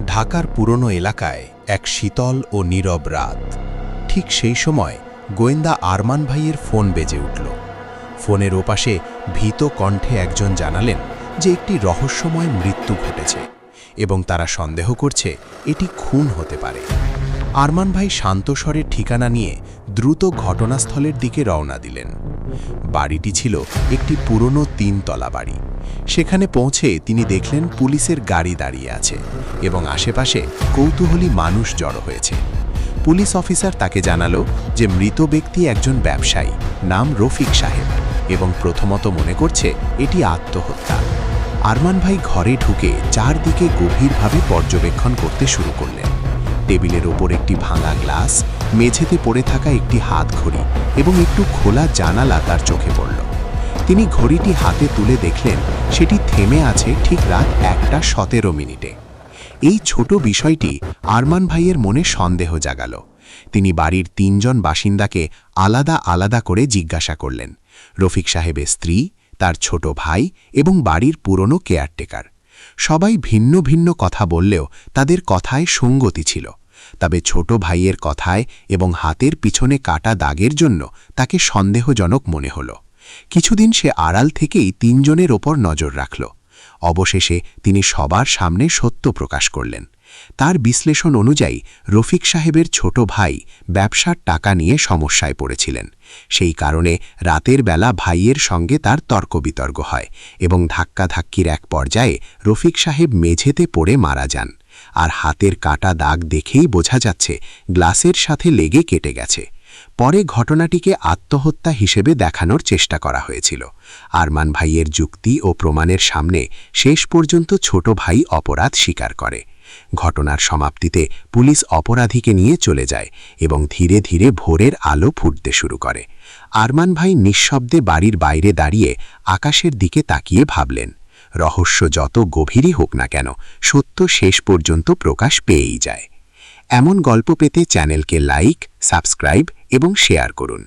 ঢাকার পুরনো এলাকায় এক শীতল ও নীরব রাত। ঠিক সেই সময় গোয়েন্দা আরমান ভাইয়ের ফোন বেজে উঠল। ফোনের ওপাশে ভীত কণ্ঠে একজন জানালেন যে একটি রহস্যময় মৃত্যু ঘটেছে এবং তারা সন্দেহ করছে এটি খুন হতে পারে। আরমান ভাই শান্ত স্বরের ঠিকানা নিয়ে দ্রুত ঘটনাস্থলের দিকে রওনা দিলেন। বাড়িটি ছিল একটি পুরনো 3 তলা বাড়ি। সেখানে পৌঁছে তিনি দেখলেন পুলিশের গাড়ি দাঁড়িয়ে আছে এবং আশেপাশে কৌতূহলী মানুষ জড়ো হয়েছে। পুলিশ অফিসার তাকে জানালো যে মৃত ব্যক্তি একজন ব্যবসায়ী, নাম রফিক সাহেব, এবং প্রথমত মনে করছে এটি আত্মহত্যা। আরমান ভাই ঘরে ঢুকে চারদিকে গভীরভাবে পর্যবেক্ষণ করতে শুরু করলেন। টেবিলের ওপর একটি ভাঙা গ্লাস, মেঝেতে পড়ে থাকা একটি হাত ঘড়ি এবং একটু খোলা জানালা তার চোখে পড়ল। তিনি ঘড়িটি হাতে তুলে দেখলেন সেটি থেমে আছে ঠিক রাত 1:17 এই ছোট বিষয়টি আরমান ভাইয়ের মনে সন্দেহ জাগাল। তিনি বাড়ির 3 জন বাসিন্দাকে আলাদা আলাদা করে জিজ্ঞাসা করলেন: রফিক সাহেবের স্ত্রী, তার ছোট ভাই এবং বাড়ির পুরনো কেয়ারটেকার। সবাই ভিন্ন ভিন্ন কথা বললেও তাদের কথায় সঙ্গতি ছিল। তবে ছোট ভাইয়ের কথায় এবং হাতের পিছনে কাটা দাগের জন্য তাকে সন্দেহজনক মনে হল। কিছুদিন সে আড়াল থেকেই 3 জনের ওপর নজর রাখল। অবশেষে তিনি সবার সামনে সত্য প্রকাশ করলেন। তার বিশ্লেষণ অনুযায়ী রফিক সাহেবের ছোট ভাই ব্যবসার টাকা নিয়ে সমস্যায় পড়েছিলেন। সেই কারণে রাতের বেলা ভাইয়ের সঙ্গে তার তর্কবিতর্ক হয় এবং ধাক্কাধাক্কির এক পর্যায়ে রফিক সাহেব মেঝেতে পড়ে মারা যান। আর হাতের কাটা দাগ দেখেই বোঝা যাচ্ছে গ্লাসের সাথে লেগে কেটে গেছে। পরে ঘটনাটিকে আত্মহত্যা হিসেবে দেখানোর চেষ্টা করা হয়েছিল। আরমান ভাইয়ের যুক্তি ও প্রমাণের সামনে শেষ পর্যন্ত ছোট ভাই অপরাধ স্বীকার করে। ঘটনার সমাপ্তিতে পুলিশ অপরাধীকে নিয়ে চলে যায় এবং ধীরে ধীরে ভোরের আলো ফুটতে শুরু করে। আরমান ভাই নিঃশব্দে বাড়ির বাইরে দাঁড়িয়ে আকাশের দিকে তাকিয়ে ভাবলেন, রহস্য যত গভীরই হোক না কেন, সত্য শেষ পর্যন্ত প্রকাশ পেয়েই যায়। এমন গল্প পেতে চ্যানেলকে লাইক, সাবস্ক্রাইব এবং শেয়ার করুন।